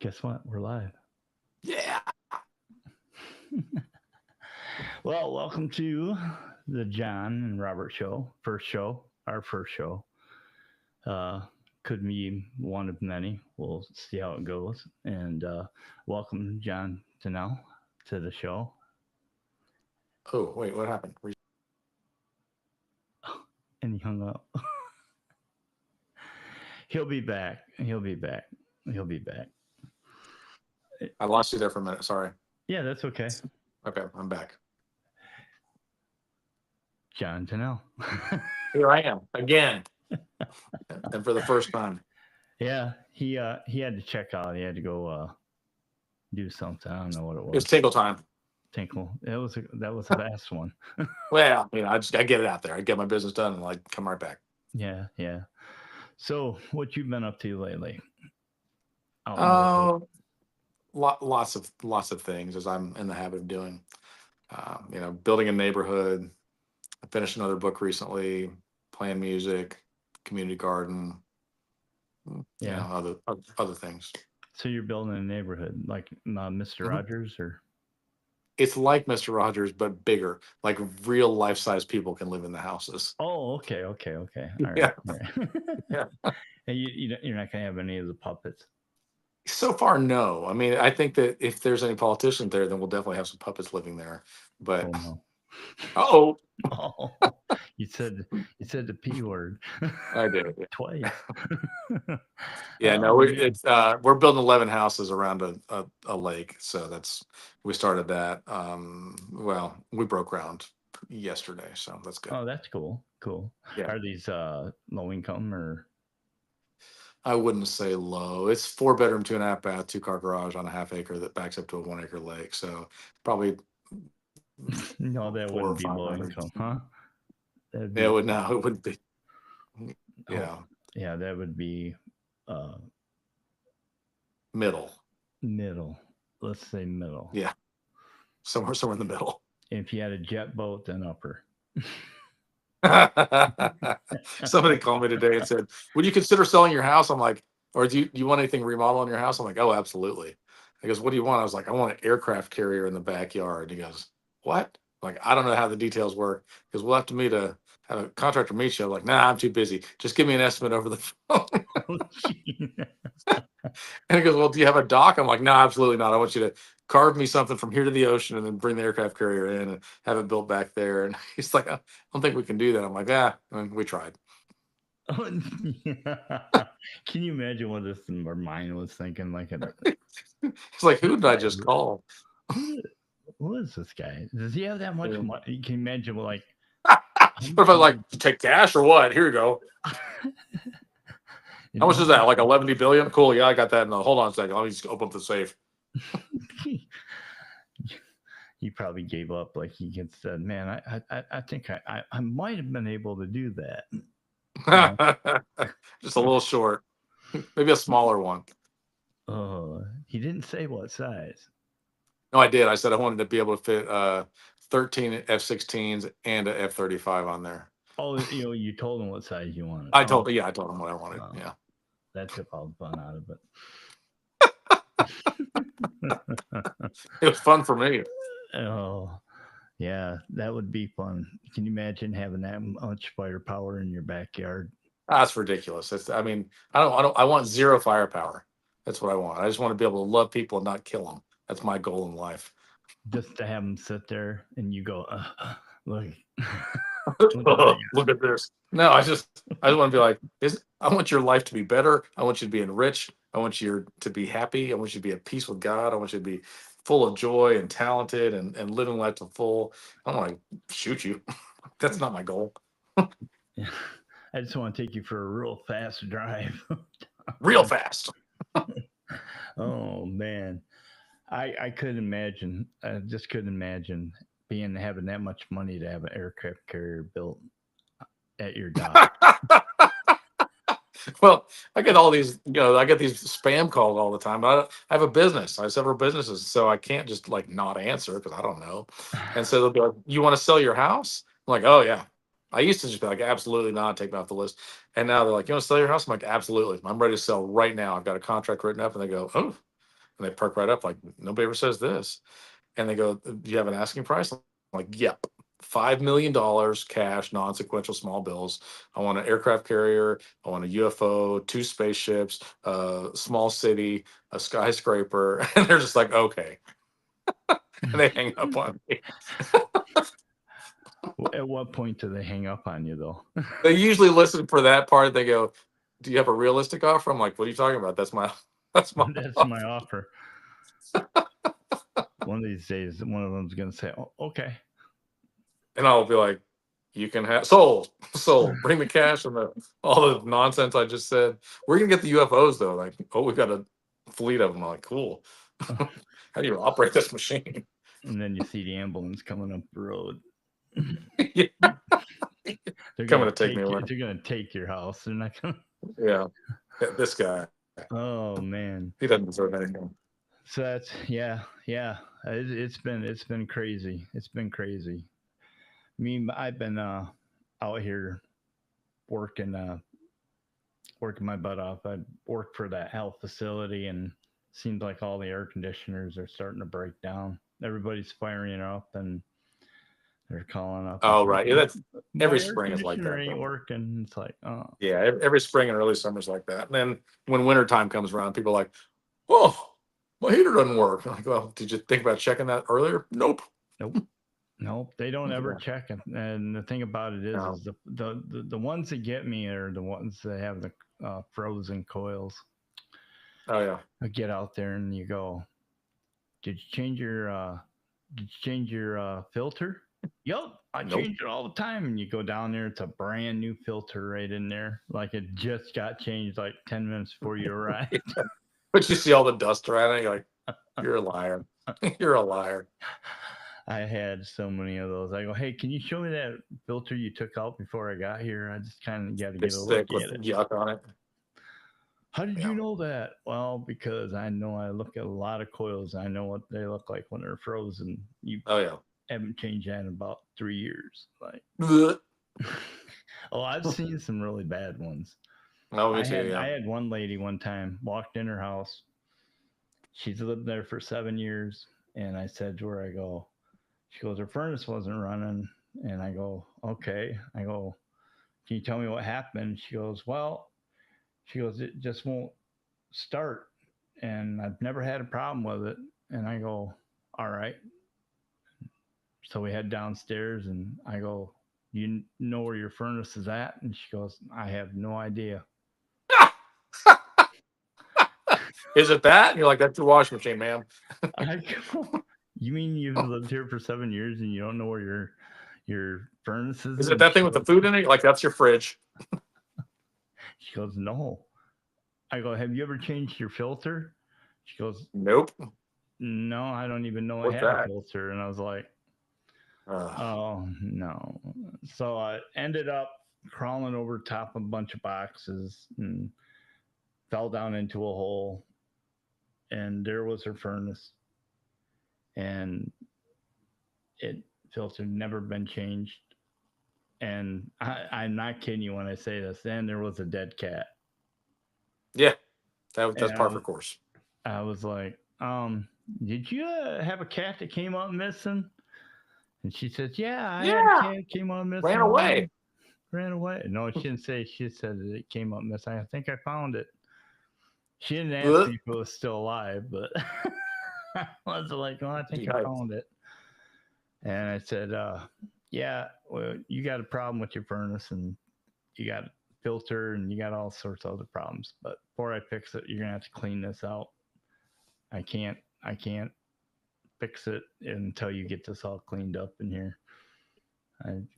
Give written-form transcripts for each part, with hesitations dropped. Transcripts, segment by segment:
Guess what? We're live. Yeah. Well, welcome to the John and Robert show. Our first show. Uh, could be one of many. We'll see how it goes. And welcome, John Tanel, to the show. Oh, wait, what happened? And he hung up. He'll be back. He'll be back. He'll be back. I lost you there for a minute. Sorry. Yeah, that's okay. Okay, I'm back. John Tanel. Here I am again, and for the first time. Yeah, he had to check out. He had to go do something. I don't know what it It's was. tinkle time. Tinkle. That was the last one. Well, I get it out there. I get my business done and like come right back. Yeah, yeah. So, what you been up to lately? Out in the Oh, lots of things as I'm in the habit of doing. Building a neighborhood. I finished another book recently. Playing music, community garden. yeah. Other things. So you're building a neighborhood like Mister Mhm. Rogers, or It's like Mr. Rogers, but bigger. Like real life size people can live in the houses. oh, okay, okay, okay. All right, Yeah, all right. yeah. And you're not gonna have any of the puppets. So far, no. I mean, I think that if there's any politicians there, then we'll definitely have some puppets living there. But Oh no. oh, Oh, you said you said the p word I did. twice. Yeah, no, Oh man. we're building 11 houses around a lake, so that's we started that. Well, we broke ground yesterday, so that's good. Oh, that's cool. Cool. Yeah, Are these low income or? I wouldn't say low. It's 4 bedroom, 2.5 bath, 2 car garage on a half acre that backs up to a 1 acre lake. So probably No, that four or wouldn't be five low hundred. income, huh? That'd Yeah, it be would no, it wouldn't be. oh Yeah, yeah, that would be uh middle. middle. Let's say middle. Yeah, somewhere in the middle. If you had a jet boat, then upper. Somebody called me today and said, "Would you consider selling your house?" I'm like, "Or do you want anything remodeled on your house?" I'm like, "Oh, absolutely." He goes, "What do you want?" I was like, "I want an aircraft carrier in the backyard." He goes, "What?" Like, I don't know how the details work because we'll have to meet a have a contractor meet you. I'm like, "Nah, I'm too busy. Just give me an estimate over the phone." Oh, gee. And he goes, "Well, do you have a dock?" I'm like, "No, absolutely not. I want you to carve me something from here to the ocean and then bring the aircraft carrier in and have it built back there." And he's like, "I don't think we can do that." I'm like, "Ah, I mean, we tried." Oh, yeah. Can you imagine what this our mind was thinking? Like, He's like, "Who this did I guy, just call?" who, who is this guy? Does he have that much Yeah. money? Can you imagine, like, how What if much I was like, money? "Take cash or what? Here you go. You How know much how is that? much? Like 11 billion? Cool. Yeah, I got that. No, hold on a second. Let me just open up the safe." He probably gave up. Like he had said, "Man, I think I might have been able to do that." You know? Just a little short. Maybe a smaller one. Oh, he didn't say what size. No, I did. I said I wanted to be able to fit 13 F-16s and a F-35 on there. Oh, you told him what size you wanted. Oh, Yeah, I told him what I wanted. oh, Yeah. that took all the fun out of it. It was fun for me. Oh, yeah, that would be fun. Can you imagine having that much firepower in your backyard That's ridiculous. I mean, I want zero firepower. That's what I want. I just want to be able to love people and not kill them. That's my goal in life. just to have them sit there and you go, look, look what I Look at this. No, I just want to be like, I want your life to be better. I want you to be enriched. I want you to be happy. I want you to be at peace with God. I want you to be full of joy and talented and living life to full. I don't want to shoot you. That's not my goal. got. I just want to take you for a real fast drive. Real fast. Oh man, I couldn't imagine. I just couldn't imagine being having that much money to have an aircraft carrier built at your dock. Well, I get all these, I get these spam calls all the time. I have a business. I have several businesses, so I can't just like not answer because I don't know. And so they'll be like, "You want to sell your house?" I'm like, "Oh yeah." I used to just be like, "Absolutely not," take me off the list. And now they're like, "You want to sell your house?" I'm like, "Absolutely. I'm ready to sell right now. I've got a contract written up." And they go, "Oh." And they perk right up like, nobody ever says this. And they go, do you have an asking price? I'm like, yep. $5 million cash, non-sequential small bills. I want an aircraft carrier. I want a UFO, 2 spaceships, a small city, a skyscraper. And they're just like, okay. And they hang up on me. At what point do they hang up on you, though? They usually listen for that part. They go, do you have a realistic offer? I'm like, what are you talking about? That's my That's my offer. One of these days, one of them's going to say, oh, okay. And I'll be like, you can have sold. Bring the cash and all the nonsense I just said. We're gonna get the UFOs though. Like, oh, we've got a fleet of them. I'm like, cool. How do you operate this machine? And then you see the ambulance coming up the road. Yeah. They're Coming to take me away. They're gonna take your house. They're not gonna. Yeah, this guy. Oh man, he doesn't deserve anything. So that's yeah. It's been crazy. It's been crazy. I mean, I've been out here working my butt off. I worked for that health facility, and seems like all the air conditioners are starting to break down. Everybody's firing up, and they're calling up. Oh right, yeah, that's every spring is like that. Ain't working. It's like, oh yeah, every spring and early summer's like that. And then when winter time comes around, people are like, oh, my heater doesn't work. I'm like, well, did you think about checking that earlier? Nope. Nope, they don't ever check it. And the thing about it is the ones that get me are the ones that have the frozen coils. Oh yeah. I get out there and you go, did you change your filter? Yep, I change it all the time. And you go down there, it's a brand new filter right in there, like it just got changed like 10 minutes before you arrived. But you see all the dust around it, you're like, you're a liar. You're a liar. I had so many of those. I go, hey, can you show me that filter you took out before I got here? I just kind of got to get a look at it. Yuck on it. How did you know that? Well, because I know I look at a lot of coils. I know what they look like when they're frozen. You haven't changed that in about 3 years. Like, I've seen some really bad ones. Oh, I had one lady one time walked in her house. She's lived there for 7 years, and I said to her, I go, she goes, her furnace wasn't running. And I go, okay. I go, can you tell me what happened? She goes, it just won't start. And I've never had a problem with it. And I go, all right. So we head downstairs and I go, you know where your furnace is at? And she goes, I have no idea. Is it that? And you're like, that's your washing machine, ma'am. I go, you mean you've lived here for 7 years and you don't know where your furnace is? Is it that thing with the food in it? Like, that's your fridge. She goes, no. I go, have you ever changed your filter? She goes, nope. No, I don't even know I had a filter. And I was like, oh, no. So I ended up crawling over top of a bunch of boxes and fell down into a hole. And there was her furnace. And filter never been changed. And I'm not kidding you when I say this. Then there was a dead cat. Yeah, that's par for course. I was like, did you have a cat that came up missing? And she says, yeah, I had a cat that came up missing. Ran away. No, she didn't say. She said that it came up missing. I think I found it. She didn't ask me if it was still alive, but I was like, oh, I think I found it. And I said, yeah, well, you got a problem with your furnace and you got a filter and you got all sorts of other problems. But before I fix it, you're going to have to clean this out. I can't fix it until you get this all cleaned up in here.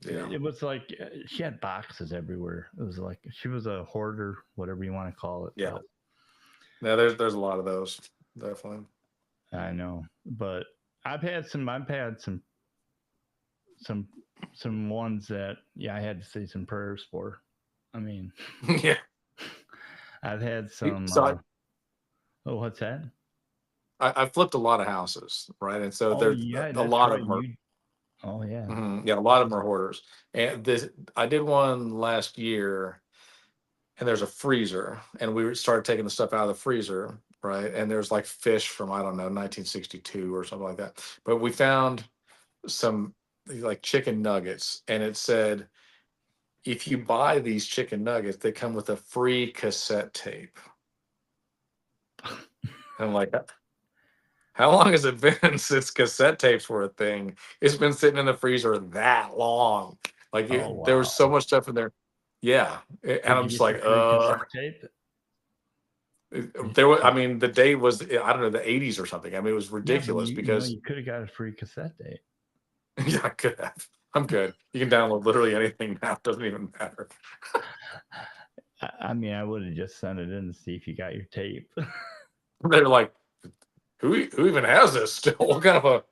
It was like she had boxes everywhere. It was like she was a hoarder, whatever you want to call it. Yeah. Yeah, there's a lot of those, definitely. I know, but I've had some ones that I had to say some prayers for. I mean, yeah, I've had some. What's that? I flipped a lot of houses, right? And so there's a lot of them. Yeah, a lot of them are hoarders. And I did one last year, and there's a freezer, and we started taking the stuff out of the freezer, right? And there's like fish from, I don't know, 1962 or something like that. But we found some like chicken nuggets, and it said, if you buy these chicken nuggets, they come with a free cassette tape. And I'm like, how long has it been since cassette tapes were a thing? It's been sitting in the freezer that long. Like Oh there was so wow! much stuff in there. Yeah. And Did I'm you just get the like, free cassette tape? there was, I mean, the date was, I don't know, the 80s or something. I mean, it was Yeah, but ridiculous because, you could have got a free cassette tape. yeah, I could have. I'm good. You can download literally anything now. It doesn't even matter. I mean, I would have just sent it in to see if you got your tape. They're like, who even has this still? What kind of a,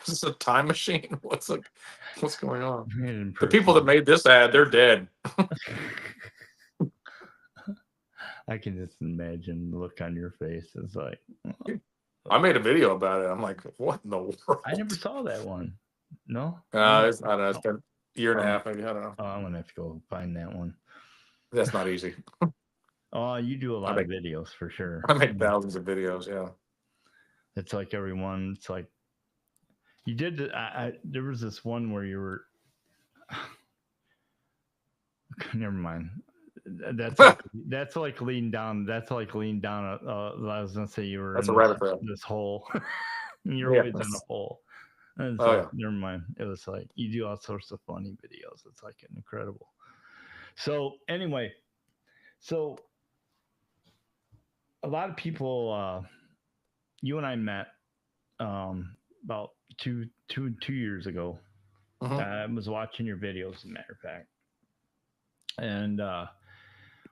is this a time machine? What's going on? The people that made this ad, they're dead. I can just imagine the look on your face. It's like, I made a video about it. I'm like, what in the world? I never saw that one. No? I don't know. It's been a year and a half, maybe. I don't know. Oh, I'm gonna have to go find that one. That's not easy. Oh, you do a lot of videos for sure. I make thousands of videos. Yeah. It's like everyone. It's like you did. There was this one where you were. Never mind. That's like lean down. That's like lean down. I was gonna say you were. That's a rabbit trail. This hole. You're always in a hole. And it's never mind. It was like you do all sorts of funny videos. It's like incredible. So anyway, so a lot of people. You and I met about two years ago. I was watching your videos, as a matter of fact, and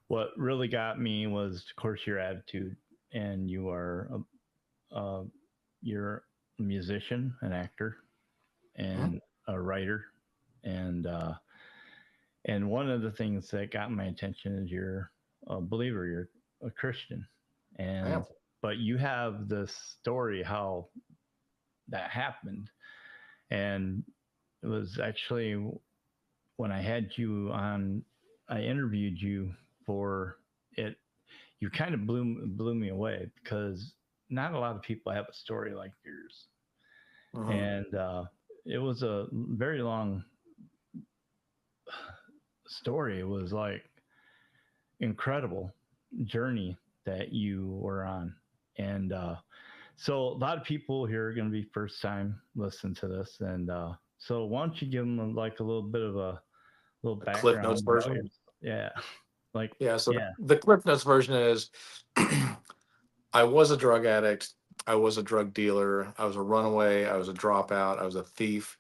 what really got me was, of course, your attitude, and you are you're a musician, an actor, and a writer, and one of the things that got my attention is you're a believer, you're a Christian, and but you have this story how that happened, and it was actually when I had you on, I interviewed you for it. You kind of blew me away because not a lot of people have a story like yours, and it was a very long story. It was like incredible journey that you were on, and so a lot of people here are going to be first time listening to this, and so why don't you give them like a little bit of a little background? Cliff Notes version. Yeah. Like, so the Cliff Notes version is I was a drug addict. I was a drug dealer. I was a runaway. I was a dropout. I was a thief.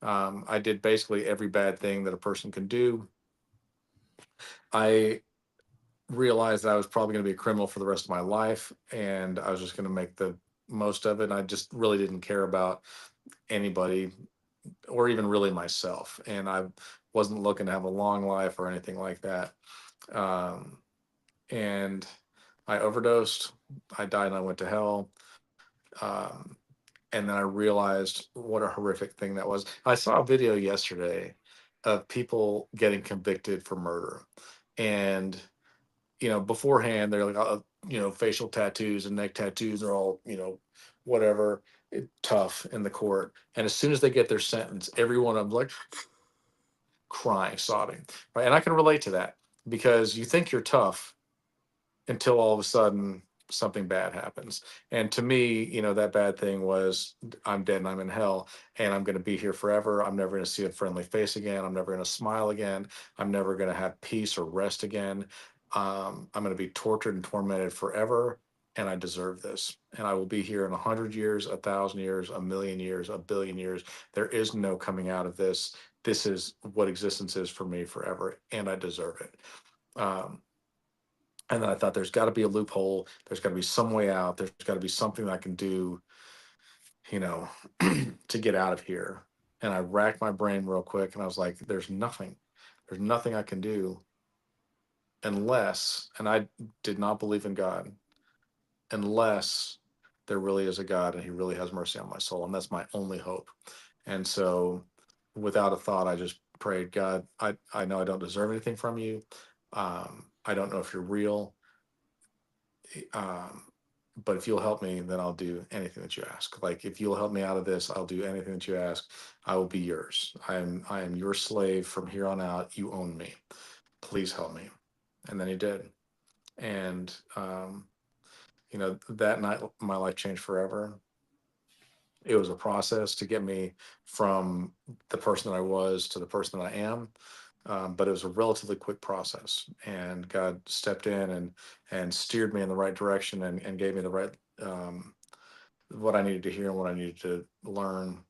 I did basically every bad thing that a person can do. I realized that I was probably going to be a criminal for the rest of my life, and I was just going to make the most of it. And I just really didn't care about anybody or even really myself. And I wasn't looking to have a long life or anything like that. And I overdosed. I died and I went to hell. And then I realized what a horrific thing that was. I saw a video yesterday of people getting convicted for murder. And, beforehand, they're like, facial tattoos and neck tattoos are all, whatever, tough in the court. And as soon as they get their sentence, every one of them like crying, sobbing. Right. And I can relate to that because you think you're tough until all of a sudden something bad happens. And to me, that bad thing was I'm dead and I'm in hell and I'm going to be here forever. I'm never going to see a friendly face again. I'm never going to smile again. I'm never going to have peace or rest again. I'm going to be tortured and tormented forever. And I deserve this. And I will be here in 100 years, 1,000 years, 1,000,000 years, 1,000,000,000 years. There is no coming out of this. This is what existence is for me forever. And I deserve it. And then I thought there's got to be a loophole. There's got to be some way out. There's got to be something that I can do, to get out of here. And I racked my brain real quick and I was like, there's nothing I can do unless, and I did not believe in God, unless there really is a God and he really has mercy on my soul. And that's my only hope. And so without a thought, I just prayed, God, I know I don't deserve anything from you. I don't know if you're real. but if you'll help me, then I'll do anything that you ask. Like if you'll help me out of this, I'll do anything that you ask. I will be yours. I am your slave from here on out. You own me. Please help me. And then he did. And that night my life changed forever. It was a process to get me from the person that I was to the person that I am. But it was a relatively quick process, and God stepped in and steered me in the right direction, and gave me the right what I needed to hear and what I needed to learn.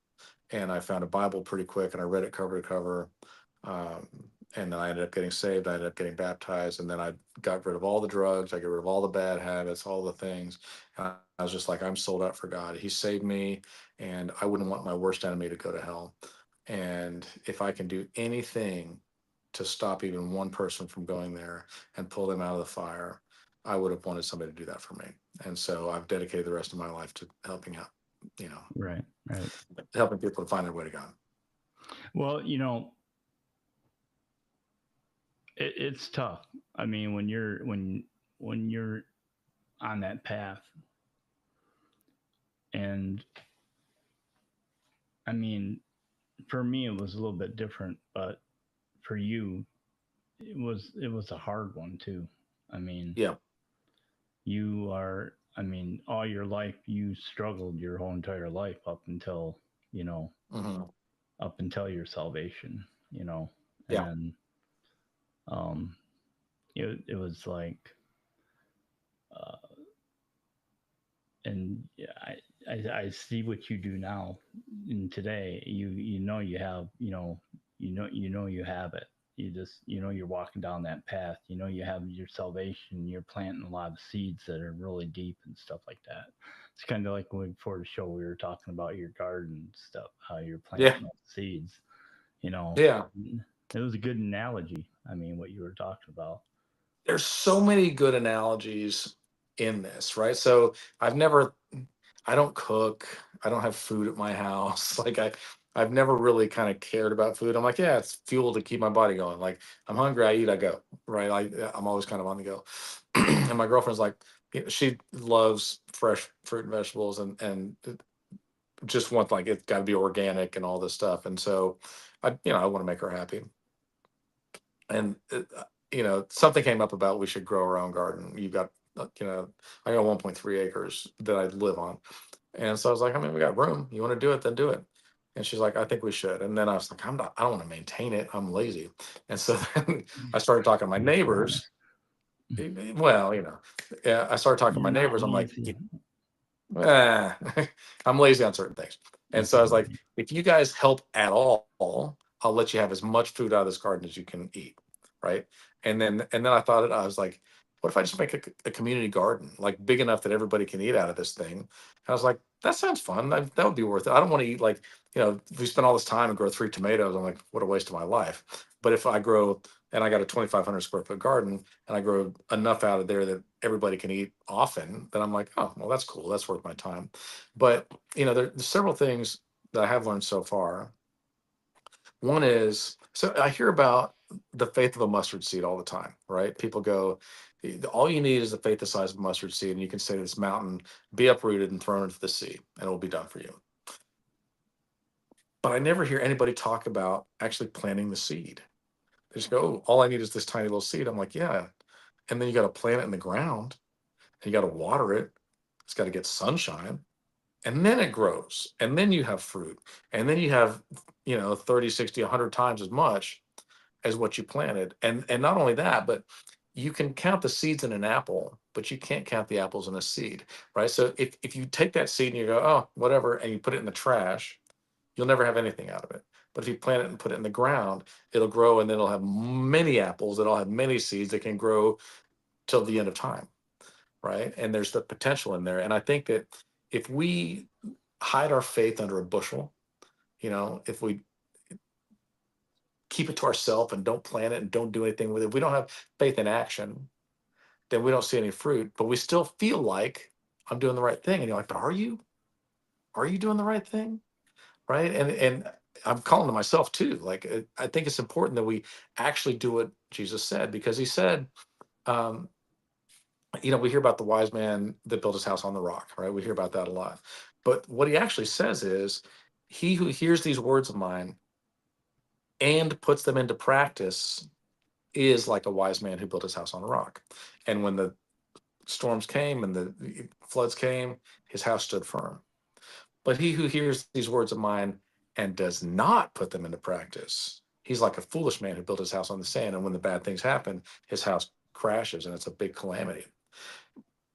And I found a Bible pretty quick, and I read it cover to cover. Um, and then I ended up getting saved. I ended up getting baptized, and then I got rid of all the drugs. I got rid of all the bad habits, all the things. And I was just like, I'm sold out for God. He saved me, and I wouldn't want my worst enemy to go to hell. And if I can do anything to stop even one person from going there and pull them out of the fire, I would have wanted somebody to do that for me. And so I've dedicated the rest of my life to helping out, Right. helping people to find their way to God. Well, it's tough. I mean, when you're on that path, and I mean, for me it was a little bit different, but for you, it was a hard one too. I mean, Yeah. I mean, all your life you struggled your whole entire life up until, you know, Hmm. up until your salvation, Yeah. and um it was like uh and yeah, I see what you do now and today. You have you have it. You just you're walking down that path. You have your salvation. You're planting a lot of seeds that are really deep and stuff like that. It's kind of like when before the show we were talking about your garden stuff, how you're Yeah. planting those seeds. You know, Yeah. it was a good analogy. I mean, what you were talking about. There's so many good analogies in this, right? So I don't cook. I don't have food at my house. I've never really kind of cared about food. I'm like, yeah, it's fuel to keep my body going. Like I'm hungry, I eat, I go, right? I'm always kind of on the go. And my girlfriend's like, she loves fresh fruit and vegetables, and just want, like, it's got to be organic and all this stuff. And so I want to make her happy. And something came up about we should grow our own garden. You've got I got 1.3 acres that I live on. And so I was like, I mean, we got room. You want to do it, then do it. And she's like, I think we should. And then I was like, I don't want to maintain it. I'm lazy. And so then I started talking to my You're smart. neighbors. Well, yeah, I started talking to my You're not neighbors. I'm like, lazy. eh, I'm lazy on certain things. And so I was like, if you guys help at all, I'll let you have as much food out of this garden as you can eat. Right. And then I thought I was like, what if I just make a community garden, like big enough that everybody can eat out of this thing? And I was like, that sounds fun. That would be worth it. I don't want to eat, like, if we spend all this time and grow 3 tomatoes, I'm like, what a waste of my life. But if I grow, and I got a 2,500 square foot garden, and I grow enough out of there that everybody can eat often, then I'm like, oh, well, that's cool. That's worth my time. But there's several things that I have learned so far. One is, so I hear about the faith of a mustard seed all the time, right? People go, all you need is the faith the size of a mustard seed, and you can say to this mountain, be uprooted and thrown into the sea, and it will be done for you. But I never hear anybody talk about actually planting the seed. They just go, oh, all I need is this tiny little seed. I'm like, yeah. And then you got to plant it in the ground, and you got to water it. It's got to get sunshine, and then it grows, and then you have fruit, and then you have 30, 60, 100 times as much as what you planted. And not only that, but you can count the seeds in an apple, but you can't count the apples in a seed, right? So if you take that seed and you go, oh, whatever, and you put it in the trash, you'll never have anything out of it. But if you plant it and put it in the ground, it'll grow, and then it'll have many apples, it'll have many seeds that can grow till the end of time, right? And there's the potential in there. And I think that if we hide our faith under a bushel, if we keep it to ourselves and don't plant it and don't do anything with it, if we don't have faith in action, then we don't see any fruit, but we still feel like I'm doing the right thing. And you're like, but are you? Are you doing the right thing? Right. And I'm calling to myself too. Like, I think it's important that we actually do what Jesus said, because he said, um, we hear about the wise man that built his house on the rock, right? We hear about that a lot. But what he actually says is, he who hears these words of mine and puts them into practice is like a wise man who built his house on a rock. And when the storms came and the floods came, his house stood firm. But he who hears these words of mine and does not put them into practice, he's like a foolish man who built his house on the sand. And when the bad things happen, his house crashes and it's a big calamity.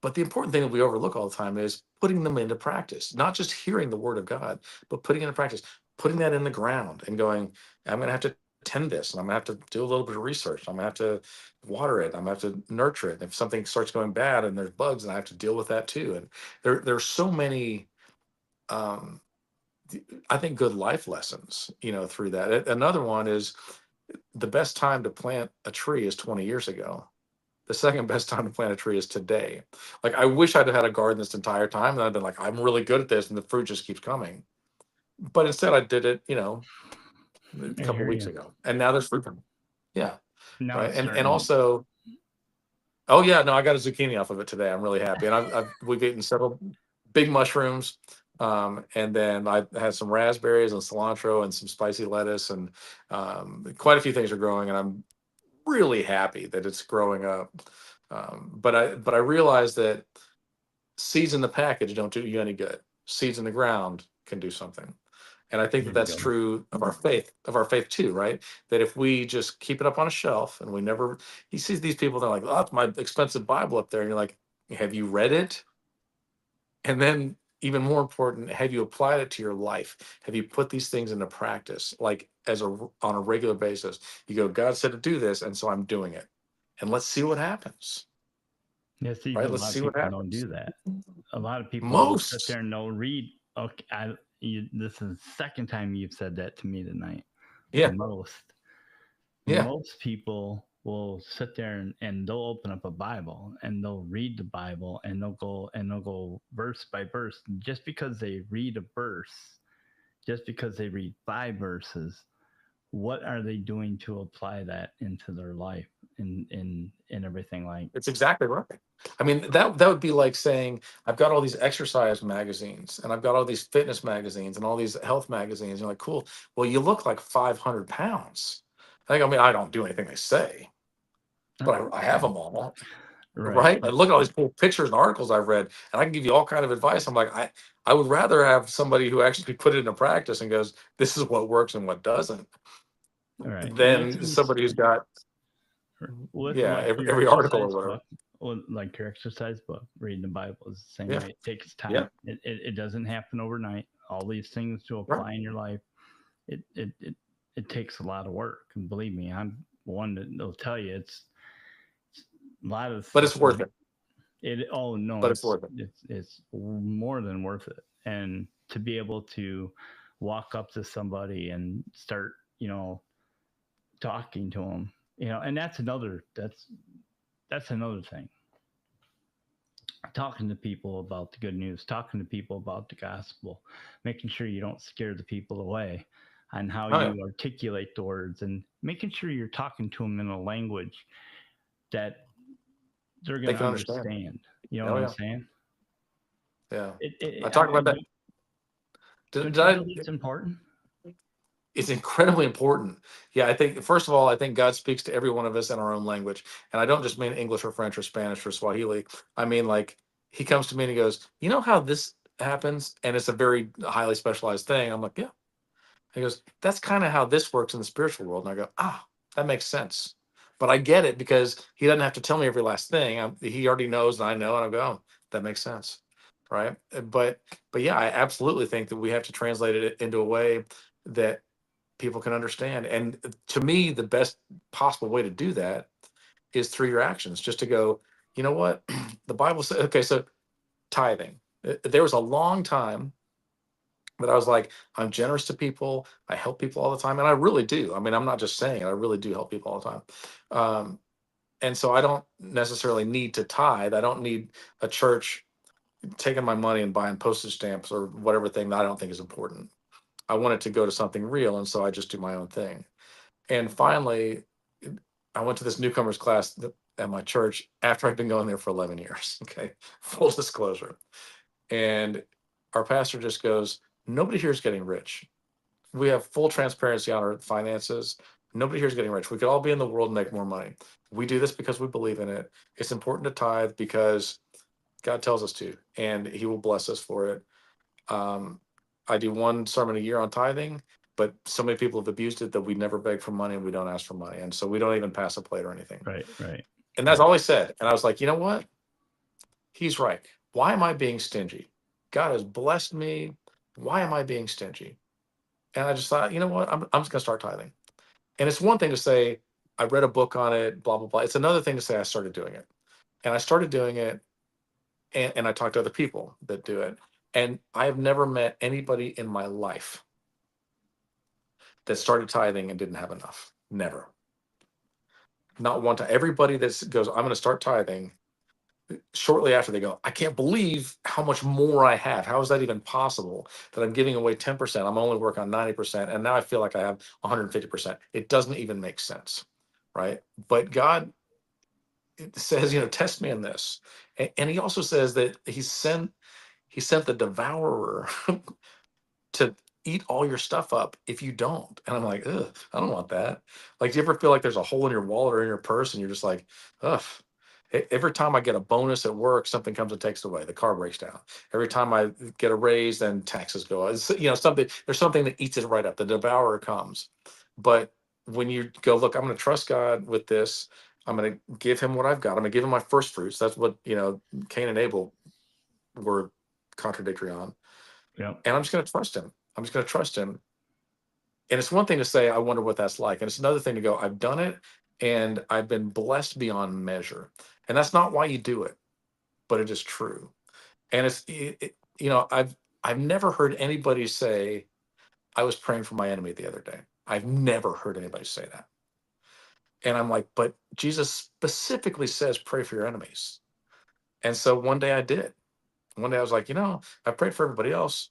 But the important thing that we overlook all the time is putting them into practice, not just hearing the word of God, but putting it into practice, putting that in the ground and going, I'm going to have to tend this and I'm going to have to do a little bit of research. I'm going to have to water it. I'm going to have to nurture it. And if something starts going bad and there's bugs, and I have to deal with that too. And there's so many, um, I think, good life lessons, through that. Another one is, the best time to plant a tree is 20 years ago. The second best time to plant a tree is today. Like, I wish I'd have had a garden this entire time, and I'd been like, I'm really good at this, and the fruit just keeps coming. But instead, I did it, a I couple hear weeks you. ago, and now there's fruit coming. Yeah, Now right. it's And starting. also, oh yeah, no, I got a zucchini off of it today. I'm really happy, and we've eaten several big mushrooms, and then I had some raspberries and cilantro and some spicy lettuce, and quite a few things are growing, and I'm really happy that it's growing up. But I realized that seeds in the package don't do you any good. Seeds in the ground can do something. And I think There that you that's go. true of our faith too, right? That if we just keep it up on a shelf and we never, you see these people, they're like, oh, it's my expensive Bible up there. And you're like, have you read it? And then, even more important, have you applied it to your life? Have you put these things into practice, like on a regular basis? You go, God said to do this, and so I'm doing it. And let's see what happens, Yeah, see, right? a Let's lot of see what people don't happens. do that. A lot of people will sit Most, there and they'll read. Okay, this is the second time you've said that to me tonight. yeah, Most. yeah, Most people will sit there and they'll open up a Bible and they'll read the Bible and they'll go verse by verse. Just because they read a verse, just because they read 5 verses, what are they doing to apply that into their life and everything like? it's exactly right. I mean, that would be like saying, I've got all these exercise magazines and I've got all these fitness magazines and all these health magazines. You're like, cool. Well, you look like 500 pounds. I mean, I don't do anything they say, but I have them all. Right. Right? I look at all these cool pictures and articles I've read, and I can give you all kind of advice. I'm like, I would rather have somebody who actually put it into practice and goes, this is what works and what doesn't, Right. And that's than somebody who's got, with yeah, like your every article or exercise whatever. book, or like your exercise book, reading the Bible is the same Yeah, way. It takes yeah, time. It doesn't happen overnight. All these things to right. apply in your life, it it it, it takes a lot of work. And believe me, I'm one that'll tell you it's a lot of But stuff it's worth it. it oh no, But it's worth it. it's more than worth it. And to be able to walk up to somebody and start, talking to them, and that's another thing. Talking to people about the good news, talking to people about the gospel, making sure you don't scare the people away, and how Oh yeah, you articulate the words, and making sure you're talking to them in a language that they're going they to can understand. understand. You know what Oh I'm yeah, saying? yeah. It, I it, I, talk about that. don't Did you I? believe it's important? It's incredibly important. Yeah, I think, first of all, I think God speaks to every one of us in our own language, and I don't just mean English or French or Spanish or Swahili. I mean, like, He comes to me and He goes, "You know how this happens?" And it's a very highly specialized thing. I'm like, "Yeah." He goes, "That's kind of how this works in the spiritual world." And I go, "Ah, that makes sense." But I get it because He doesn't have to tell me every last thing. He already knows, and I know, and I go, "Oh, that makes sense." Right? But yeah, I absolutely think that we have to translate it into a way that people can understand. And to me, the best possible way to do that is through your actions, just to go, you know what? The Bible says, okay, so tithing. There was a long time that I was like, I'm generous to people. I help people all the time. And I really do. I mean, I'm not just saying it, I really do help people all the time. And so I don't necessarily need to tithe. I don't need a church taking my money and buying postage stamps or whatever thing that I don't think is important. I want it to go to something real. And so I just do my own thing. And finally, I went to this newcomers class at my church after I've been going there for 11 years. Okay. Full disclosure. And our pastor just goes, nobody here is getting rich. We have full transparency on our finances. Nobody here is getting rich. We could all be in the world and make more money. We do this because we believe in it. It's important to tithe because God tells us to, and He will bless us for it. Um, I do one sermon a year on tithing, but so many people have abused it that we never beg for money and we don't ask for money. And so we don't even pass a plate or anything. Right. Right. And that's all he said. And I was like, you know what? He's right. Why am I being stingy? God has blessed me. Why am I being stingy? And I just thought, you know what? I'm just going to start tithing. And it's one thing to say, I read a book on it, blah, blah, blah. It's another thing to say, I started doing it. And I started doing it, and I talked to other people that do it. And I have never met anybody in my life that started tithing and didn't have enough. Never. Not one time. Everybody that goes, I'm going to start tithing, shortly after they go, I can't believe how much more I have. How is that even possible that I'm giving away 10%? I'm only working on 90%. And now I feel like I have 150%. It doesn't even make sense. Right. But God says, test me in this. And he also says that he sent the devourer to eat all your stuff up if you don't. And I'm like, ugh, I don't want that. Like, do you ever feel like there's a hole in your wallet or in your purse and you're just like, ugh. Every time I get a bonus at work, something comes and takes it away. The car breaks down. Every time I get a raise, then taxes go up. It's, something. There's something that eats it right up. The devourer comes. But when you go, look, I'm going to trust God with this. I'm going to give Him what I've got. I'm going to give Him my first fruits. That's what Cain and Abel were contradictory on. Yeah. And I'm just going to trust Him. I'm just going to trust Him. And it's one thing to say, I wonder what that's like. And it's another thing to go, I've done it and I've been blessed beyond measure. And that's not why you do it, but it is true. And I've never heard anybody say, I was praying for my enemy the other day. I've never heard anybody say that. And I'm like, but Jesus specifically says, pray for your enemies. And so one day I did. One day I was like, I prayed for everybody else.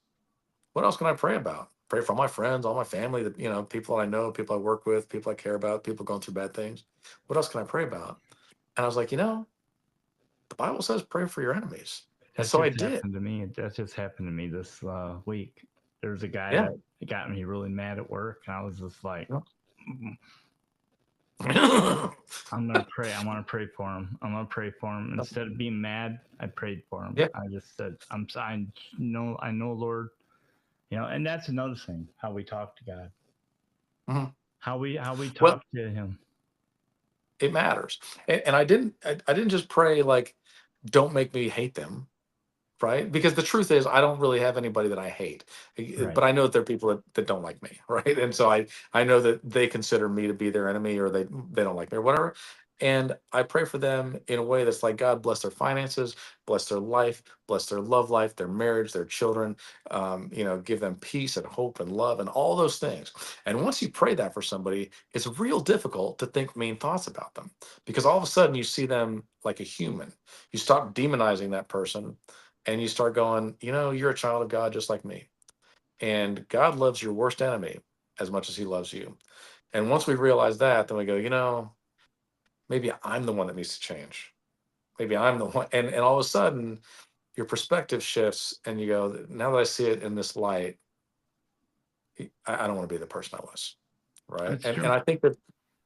What else can I pray about? Pray for all my friends, all my family, that people I know, people I work with, people I care about, people going through bad things. What else can I pray about? And I was like, the Bible says pray for your enemies. And That so I just did. happened to me. That just happened to me this week. There's a guy Yeah. that got me really mad at work, and I was just like, Yeah. I'm gonna pray. I want to pray for him. I'm gonna pray for him. Instead of being mad, I prayed for him. Yeah. I just said, I know, Lord. And that's another thing, how we talk to God. Mhm. How we Well, talk to Him. it matters. And I didn't just pray like, don't make me hate them. Right? Because the truth is, I don't really have anybody that I hate, Right. but I know that there are people that don't like me, right? And so I know that they consider me to be their enemy, or they don't like me, or whatever. And I pray for them in a way that's like, God bless their finances, bless their life, bless their love life, their marriage, their children. Give them peace and hope and love and all those things. And once you pray that for somebody, it's real difficult to think mean thoughts about them, because all of a sudden you see them like a human. You stop demonizing that person and you start going, you're a child of God just like me. And God loves your worst enemy as much as He loves you. And once we realize that, then we go, maybe I'm the one that needs to change. Maybe I'm the one. And all of a sudden, your perspective shifts and you go, now that I see it in this light, I don't want to be the person I was. Right. That's And true. I think that,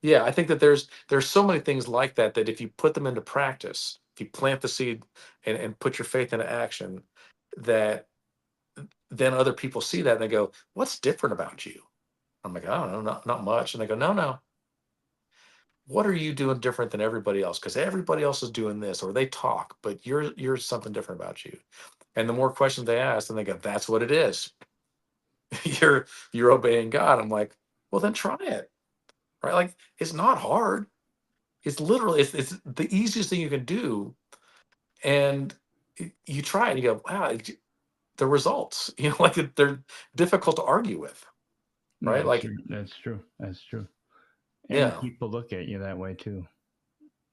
yeah, I think that there's so many things like that, that if you put them into practice, if you plant the seed and put your faith into action, that then other people see that and they go, what's different about you? I'm like, I don't know, not much. And they go, no. What are you doing different than everybody else? Because everybody else is doing this, or they talk, but you're something different about you. And the more questions they ask, then they go, that's what it is. You're obeying God. I'm like, well, then try it. Right? Like, it's not hard. It's literally it's the easiest thing you can do. And you try it, you go, wow, the results, like they're difficult to argue with. Right? That's Like, true. That's true. That's true. And yeah. people look at you that way too.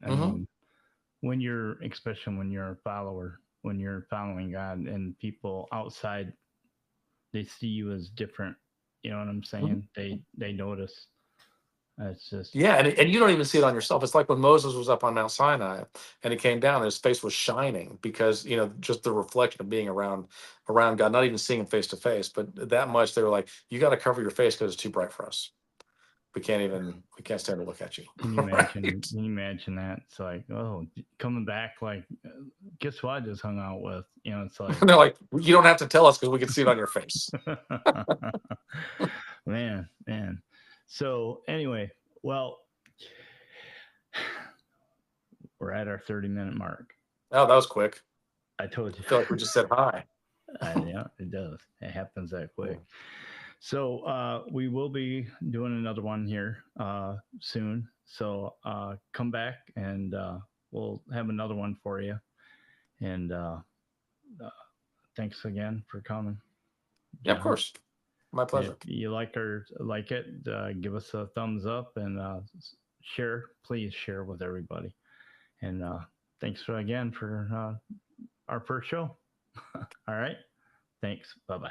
I Hmm. mean, especially when you're a follower, when you're following God, and people outside, they see you as different. You know what I'm saying? They notice. It's just Yeah, and you don't even see it on yourself. It's like when Moses was up on Mount Sinai and he came down, and his face was shining because just the reflection of being around God, not even seeing him face to face, but that much they were like, you got to cover your face because it's too bright for us. We can't stand to look at you. can you imagine? Right? Can you imagine that? It's like, oh, coming back, like, guess what I just hung out with? It's like, And they're like, you don't have to tell us because we can see it on your face. man. So anyway, well, we're at our 30-minute mark. Oh, that was quick. I told you. I feel like we just said hi. Yeah, it does. It happens that quick. So we will be doing another one here soon. So come back and we'll have another one for you. And thanks again for coming. Yeah, of John. course. My pleasure. If you like it, give us a thumbs up and share. Please share with everybody. And thanks again for our first show. All right. Thanks. Bye-bye.